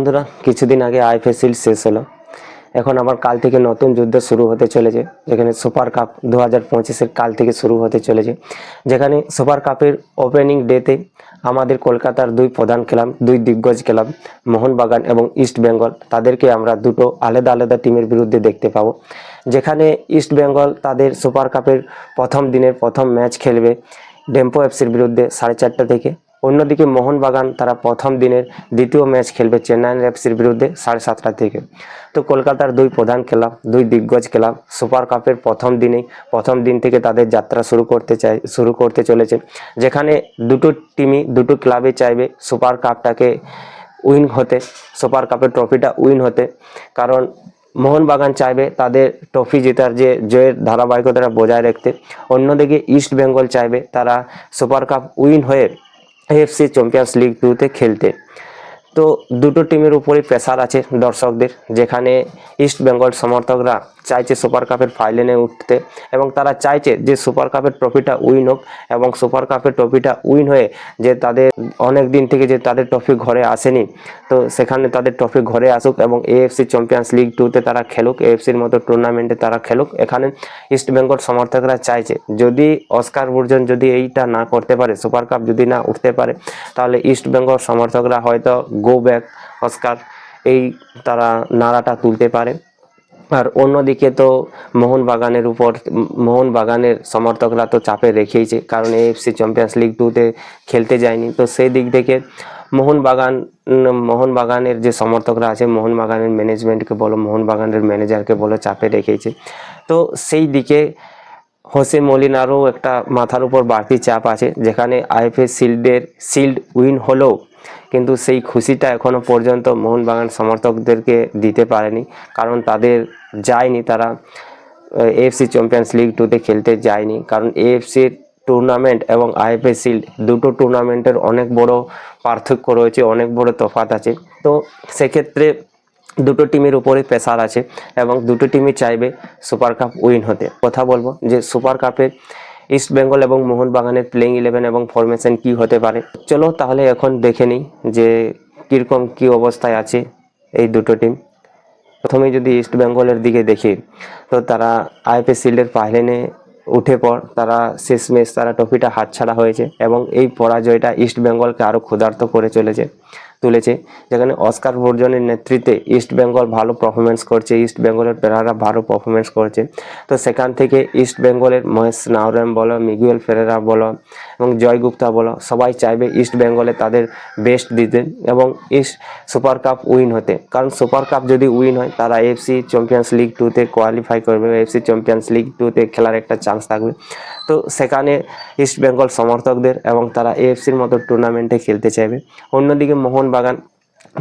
বন্ধুরা, কিছুদিন আগে আইপিএল শেষ হলো। এখন আবার কাল থেকে নতুন যুদ্ধ শুরু হতে চলেছে, যেখানে সুপার কাপ 2025-এর কাল থেকে শুরু হতে চলেছে। যেখানে সুপার কাপের ওপেনিং ডেতে আমাদের কলকাতার দুই প্রধান ক্লাব, দুই দিগ্গজ ক্লাব মোহনবাগান এবং ইস্ট বেঙ্গল, তাদেরকে আমরা দুটো আলাদা আলাদা টিমের বিরুদ্ধে দেখতে পাবো। যেখানে ইস্ট বেঙ্গল তাদের সুপার কাপের প্রথম দিনের প্রথম ম্যাচ খেলবে ডেম্পো এফসির বিরুদ্ধে 4:30 থেকে। অন্যদিকে মোহনবাগান তারা প্রথম দিনের দ্বিতীয় ম্যাচ খেলবে চেন্নাই এফসির বিরুদ্ধে 7:30 থেকে। তো কলকাতার দুই প্রধান ক্লাব, দুই দিগ্গজ ক্লাব সুপার কাপের প্রথম দিন থেকে তাদের যাত্রা শুরু করতে চলেছে। যেখানে দুটো ক্লাবে চাইবে সুপার কাপটাকে উইন হতে, সুপার কাপের ট্রফিটা উইন হতে। কারণ মোহনবাগান চাইবে তাদের ট্রফি জেতার যে জয়ের ধারাবাহিকতাটা বজায় রাখতে। অন্যদিকে ইস্ট বেঙ্গল চাইবে তারা সুপার কাপ উইন হয়ে এএফসি চ্যাম্পিয়ন্স লিগ 2-তে খেলতে। তো দুটো টিমের উপরই প্রেসার আছে দর্শকদের, যেখানে ইস্ট বেঙ্গল সমর্থকরা চাইছে সুপার কাপের ফাইনালে উঠতে এবং তারা চাইছে যে সুপার কাপের ট্রফিটা উইন হোক এবং সুপার কাপের ট্রফিটা উইন হয়ে যে তাদের অনেক দিন থেকে যে তাদের ট্রফি ঘরে আসেনি, তো সেখানে তাদের ট্রফি ঘরে আসুক এবং এএফসি চ্যাম্পিয়ন্স লিগ 2-তে তারা খেলুক, এএফসির মতো টুর্নামেন্টে তারা খেলুক। এখানে ইস্ট বেঙ্গল সমর্থকরা চাইছে যদি অস্কার বুর্জন যদি এইটা না করতে পারে, সুপার কাপ যদি না উঠতে পারে, তাহলে ইস্ট বেঙ্গল সমর্থকরা হয়তো গো ব্যাক অস্কার এই তারা নারাটা তুলতে পারে। আর অন্যদিকে তো মোহনবাগানের সমর্থকরা তো চাপে রেখেইছে, কারণ এএফসি চ্যাম্পিয়ন্স লিগ 2-তে খেলতে যায়নি। তো সেই দিক থেকে মোহনবাগানের যে সমর্থকরা আছে, মোহনবাগানের ম্যানেজমেন্টকে বলো, মোহনবাগানের ম্যানেজারকে বলো, চাপে রেখেছে। তো সেই দিকে হোসে মলিনারও একটা মাথার উপর বাড়তি চাপ আছে, যেখানে আইএফএ শিল্ড উইন হলেও কিন্তু সেই খুশিটা এখনো পর্যন্ত মোহনবাগান সমর্থকদেরকে দিতে পারেনি, কারণ তারা এএফসি চ্যাম্পিয়ন্স লিগ 2-তে খেলতে যায়নি। কারণ এএফসির টুর্নামেন্ট এবং আইএফএ শিল্ড দুটো টুর্নামেন্টের অনেক বড় পার্থক্য রয়েছে, অনেক বড় তফাৎ আছে। তো সেক্ষেত্রে দুটো টিমের উপরে প্রেসার আছে এবং দুটো টিমই চাইবে সুপার কাপ উইন হতে। কথা বলবো যে সুপার কাপে ইস্ট বেঙ্গল এবং মোহনবাগানের প্লেইং 11 এবং ফরমেশন কি হতে পারে। চলো তাহলে এখন দেখে নিই যে কিরকম কি অবস্থায় আছে এই দুটো টিম। প্রথমে যদি ইস্ট বেঙ্গলের দিকে দেখি, তো তারা আইএফএ শিল্ডের ফাইনালে উঠে পর তারা শেষমেশ তারা ট্রফিটা হাতছাড়া হয়েছে এবং এই পরাজয়টা ইস্ট বেঙ্গলকে আরও ক্ষুধার্ত করে তুলেছে। যেখানে অস্কার বর্জনের নেতৃত্বে ইস্ট বেঙ্গল ভালো পারফরমেন্স করছে, ইস্ট বেঙ্গলের প্লেয়াররা ভালো পারফরমেন্স করছে। তো সেখান থেকে ইস্ট বেঙ্গলের মহেশ নাওরেম বলো, মিগুয়েল ফেরেরা বলো এবং জয় গুপ্তা বলো, সবাই চাইবে ইস্ট বেঙ্গলে তাদের বেস্ট দিতে এবং সুপার কাপ উইন হতে। কারণ সুপার কাপ যদি উইন হয়, তারা এএফসি চ্যাম্পিয়ন্স লিগ 2-তে কোয়ালিফাই করবে, এএফসি চ্যাম্পিয়ন্স লিগ 2-তে খেলার একটা চান্স থাকবে। তো সেখানে ইস্ট বেঙ্গল সমর্থকদের এবং তারা এএফসির মতো টুর্নামেন্টে খেলতে চাইবে। অন্যদিকে মোহনবাগান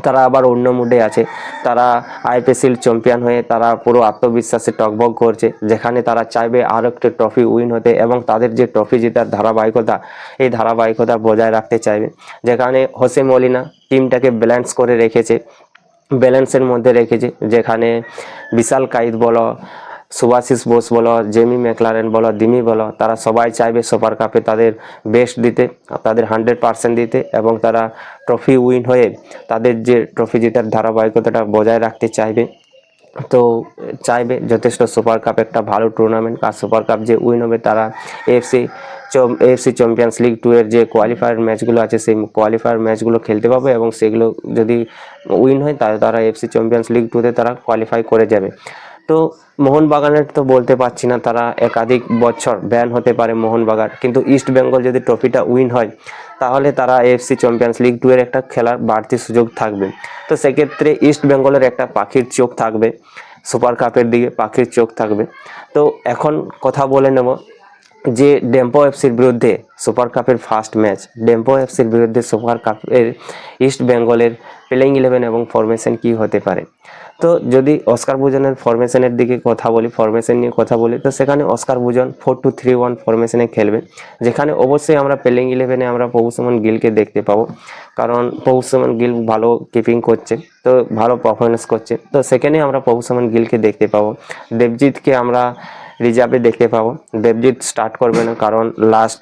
তারা আবার অন্য মুডে আছে, তারা আইপিএল চ্যাম্পিয়ন হয়ে তারা পুরো আত্মবিশ্বাসে টকবক করছে, যেখানে তারা চাইবে আরও একটা ট্রফি উইন হতে এবং তাদের যে ট্রফি জেতার ধারাবাহিকতা, এই ধারাবাহিকতা বজায় রাখতে চাইবে। যেখানে হোসে মলিনা টিমটাকে ব্যালেন্সের মধ্যে রেখেছে, যেখানে বিশাল কাইদ বলো, সুভাশিস বোস বলো, জেমি ম্যাকলারেন বলো, দিমি বলো, তারা সবাই চাইবে সুপার কাপে তাদের বেস্ট দিতে, তাদের 100% দিতে এবং তারা ট্রফি উইন হয়ে তাদের যে ট্রফি জেতার ধারাবাহিকতাটা বজায় রাখতে চাইবে। তো চাইবে যথেষ্ট সুপার কাপ একটা ভালো টুর্নামেন্ট, আর সুপার কাপ যে উইন হবে তারা এএফসি চ্যাম্পিয়ন্স লিগ 2 এর যে কোয়ালিফায়ার ম্যাচগুলো আছে, সেই কোয়ালিফায়ার ম্যাচগুলো খেলতে পাবে এবং সেগুলো যদি উইন হয় তাহলে তারা এএফসি চ্যাম্পিয়ন্স লিগ 2-তে তারা কোয়ালিফাই করে যাবে। তো মোহনবাগানের তো বলতে পারছি না, তারা একাধিক বছর ব্যান হতে পারে মোহনবাগান, কিন্তু ইস্ট বেঙ্গল যদি ট্রফিটা উইন হয় তাহলে তারা এএফসি চ্যাম্পিয়ন্স লিগ 2 এর একটা খেলার বাড়তি সুযোগ থাকবে। তো সেক্ষেত্রে ইস্ট বেঙ্গলের একটা পাখির চোখ থাকবে, সুপার কাপের দিকে পাখির চোখ থাকবে। তো এখন কথা বলে নেব যে ডেম্পো এফসির বিরুদ্ধে সুপার কাপের ফার্স্ট ম্যাচ, ডেম্পো এফসির বিরুদ্ধে সুপার কাপের ইস্ট বেঙ্গলের প্লেইং 11 এবং ফরমেশন কি হতে পারে। তো যদি অস্কার বুজনের ফরমেশনের দিকে ফরমেশন নিয়ে কথা বলি, তো সেখানে অস্কার বুজন 4-2-3-1 ফরমেশনে খেলবে, যেখানে অবশ্যই আমরা প্লেইং 11-এ আমরা প্রভু সুমন গিলকে দেখতে পাবো, কারণ প্রভু সুমন গিল ভালো কিপিং করছে, তো ভালো পারফরমেন্স করছে। তো সেখানে আমরা প্রভু সুমন গিলকে দেখতে পাবো। দেবজিৎকে আমরা রিজার্ভে দেখতে পাবো। দেবজিৎ স্টার্ট করবে না, কারণ লাস্ট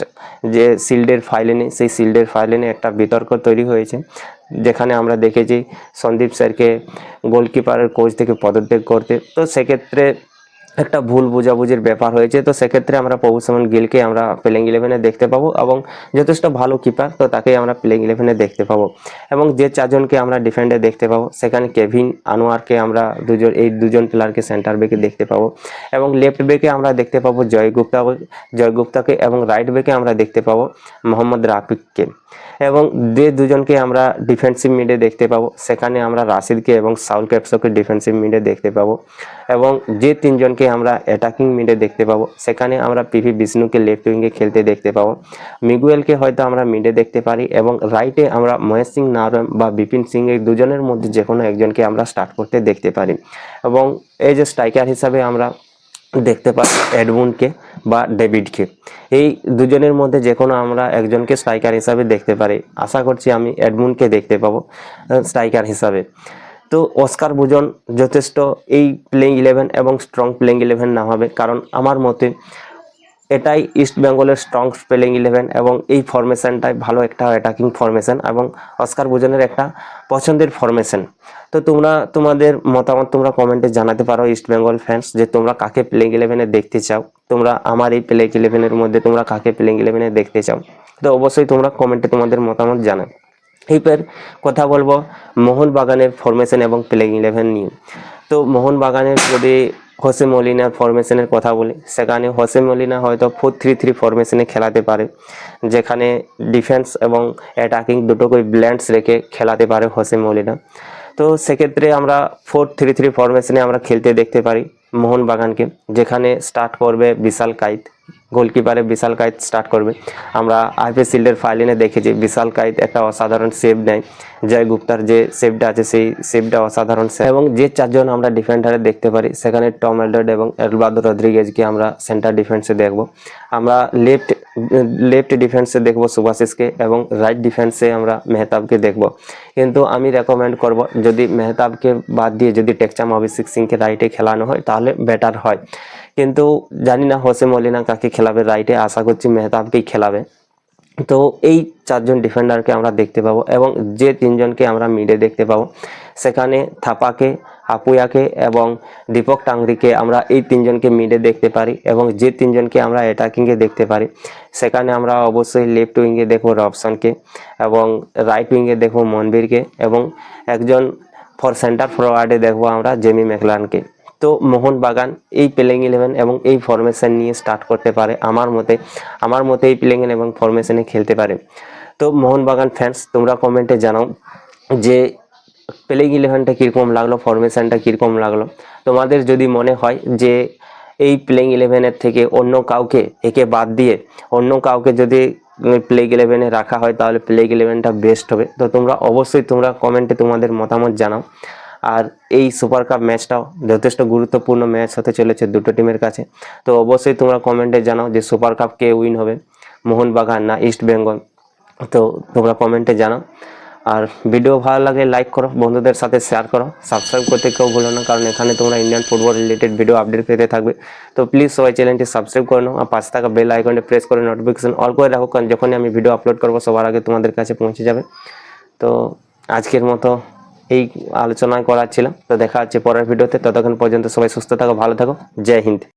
যে শিল্ডের ফাইনালে, সেই শিল্ডের ফাইনালে একটা বিতর্ক তৈরি হয়েছে, যেখানে আমরা দেখেছি সন্দীপ স্যারকে গোলকিপারের কোচ থেকে পদত্যাগ করতে। তো সেক্ষেত্রে একটা ভুল বোঝাবুঝির ব্যাপার হয়েছে। তো সেক্ষেত্রে আমরা প্রভুসমন গিলকে আমরা প্লেইং 11-এ দেখতে পাবো, এবং যথেষ্ট ভালো কিপার, তো তাকেই আমরা প্লেইং 11-এ দেখতে পাবো। এবং যে চারজনকে আমরা ডিফেন্ডে দেখতে পাবো, সেখানে কেভিন আনোয়ারকে আমরা এই দুজন প্লেয়ারকে সেন্টার ব্যাকে দেখতে পাবো, এবং লেফট ব্যাকে আমরা দেখতে পাবো জয় গুপ্তাকে, এবং রাইট ব্যাকে আমরা দেখতে পাবো মোহাম্মদ রাফিককে, এবং যে দুজনকে আমরা ডিফেন্সিভ মিডে দেখতে পাবো, সেখানে আমরা রাশিদকে এবং সাউল ক্যাপসোকে ডিফেন্সিভ মিডে দেখতে পাবো, এবং যে তিনজনকে আমরা অ্যাটাকিং মিডে দেখতে পাবো, সেখানে আমরা পিভি বিষ্ণুকে লেফট উইংয়ে খেলতে দেখতে পাবো, মিগুয়েলকে হয়তো আমরা মিডে দেখতে পারি, এবং রাইটে আমরা মহেশ সিং নারায়ণ বা বিপিন সিং, এই দুজনের মধ্যে যে কোনো একজনকে আমরা স্টার্ট করতে দেখতে পারি। এবং এই যে স্ট্রাইকার হিসাবে আমরা দেখতে পাই এডমুন্ডকে বা ডেভিডকে, এই দুজনের মধ্যে যে কোনো আমরা একজনকে স্ট্রাইকার হিসাবে দেখতে পারি। আশা করছি আমি এডমুন্ডকে দেখতে পাবো স্ট্রাইকার হিসাবে। তো অস্কার বুজন যথেষ্ট এই প্লেইং 11 এবং স্ট্রং প্লেইং 11 না হবে, কারণ আমার মতে এটাই ইস্ট বেঙ্গলের স্ট্রং প্লেইং 11, এবং এই ফরমেশনটাই ভালো একটা অ্যাটাকিং ফরমেশন, এবং অস্কার বুজনের একটা পছন্দের ফরমেশন। তো তোমরা তোমাদের মতামত তোমরা কমেন্টে জানাতে পারো ইস্ট বেঙ্গল ফ্যান্স, যে তোমরা কাকে প্লেইং 11-এ দেখতে চাও, তোমরা আমার এই প্লেইং 11-এর মধ্যে তোমরা কাকে প্লেইং 11-এ দেখতে চাও, তো অবশ্যই তোমরা কমেন্টে তোমাদের মতামত জানাও। এইবার কথা বলবো মোহনবাগানের ফরমেশন এবং প্লেইং 11 নিয়ে। তো মোহনবাগানের যদি হোসে মলিনার ফরমেশনের কথা বলি, সেখানে হোসে মলিনা হয়তো 4-3-3 ফরমেশনে খেলাতে পারে, যেখানে ডিফেন্স এবং অ্যাটাকিং দুটোকেই ব্ল্যান্ডস রেখে খেলাতে পারে হোসে মলিনা। তো সেক্ষেত্রে আমরা 4-3-3 ফরমেশনে আমরা খেলতে দেখতে পারি মোহনবাগানকে, যেখানে স্টার্ট করবে বিশাল কাইত, গোলকিপারে বিশাল কাইত স্টার্ট করবে। আমরা আইপিএল শিল্ডের ফাইনালে দেখেছি বিশাল কাইত একটা অসাধারণ সেভ নেয়, জয় গুপ্তার যে সেভটা আছে সেই সেভটা অসাধারণ সেভ। এবং যে চারজন আমরা ডিফেন্ডারে দেখতে পারি, সেখানে টম এলডার্ড এবং এলবার্তো রদ্রিগেজকে আমরা সেন্টার ডিফেন্সে দেখব। আমরা লেফট ডিফেন্সে দেখব সুভাশিসকে, এবং রাইট ডিফেন্সে আমরা মেহতাবকে দেখব। কিন্তু আমি রেকমেন্ড করব যদি মেহতাবকে বাদ দিয়ে যদি টেকচাম অভিষেক সিংকে রাইটে খেলানো হয় তাহলে বেটার হয়, কিন্তু জানি না হোসে মলিনা কাকে খেলাবে রাইটে, আশা করছি মেহতাবকেই খেলাবে। তো এই চারজন ডিফেন্ডারকে আমরা দেখতে পাবো, এবং যে তিনজনকে আমরা মিডে দেখতে পাবো, সেখানে থাপাকে, আপুয়াকে এবং দীপক টাংরিকে আমরা এই তিনজনকে মিডে দেখতে পারি, এবং যে তিনজনকে আমরা অ্যাটাকিংয়ে দেখতে পারি, সেখানে আমরা অবশ্যই লেফট উইংয়ে দেখবো রবসনকে, এবং রাইট উইংয়ে দেখবো মনবীরকে, এবং একজন সেন্টার ফরওয়ার্ডে দেখবো আমরা জেমি ম্যাকলানকে। তো মোহনবাগান এই প্লেইং 11 এবং এই ফরমেশন নিয়ে স্টার্ট করতে পারে, আমার মতে এই প্লেইং এবং ফরমেশনে খেলতে পারে। তো মোহনবাগান ফ্যান্স তোমরা কমেন্টে জানাও যে প্লেইং 11টা কীরকম লাগলো, ফরমেশনটা কীরকম লাগলো। তোমাদের যদি মনে হয় যে এই প্লেইং 11-এর থেকে অন্য কাউকে একে বাদ দিয়ে অন্য কাউকে যদি প্লেইং 11-এ রাখা হয়, তাহলে প্লেইং 11টা বেস্ট হবে। তো তোমরা অবশ্যই তোমরা কমেন্টে তোমাদের মতামত জানাও। আর এই সুপার কাপ ম্যাচটাও যথেষ্ট গুরুত্বপূর্ণ ম্যাচ হতে চলেছে দুটো টিমের কাছে। তো অবশ্যই তোমরা কমেন্টে জানাও যে সুপার কাপ কে উইন হবে, মোহনবাগান না ইস্ট বেঙ্গল। তো তোমরা কমেন্টে জানাও। আর ভিডিও ভালো লাগে লাইক করো, বন্ধুদের সাথে শেয়ার করো, সাবস্ক্রাইব করতে কেউ ভুলো না, কারণ এখানে তোমরা Indian football related video update পেতে থাকবে। তো প্লিজ সবাই চ্যানেলটি সাবস্ক্রাইব করে নাও, আর পাশে থাকা বেল আইকনটি প্রেস করে নোটিফিকেশন অল করে রাখো, কারণ যখনই আমি ভিডিও আপলোড করবো সবার আগে তোমাদের কাছে পৌঁছে যাবে। তো আজকের মতো এই আলোচনা করার ছিলাম। তো দেখা হচ্ছে পরের ভিডিওতে, ততক্ষণ পর্যন্ত সবাই সুস্থ থাকো, ভালো থাকো, জয় হিন্দ।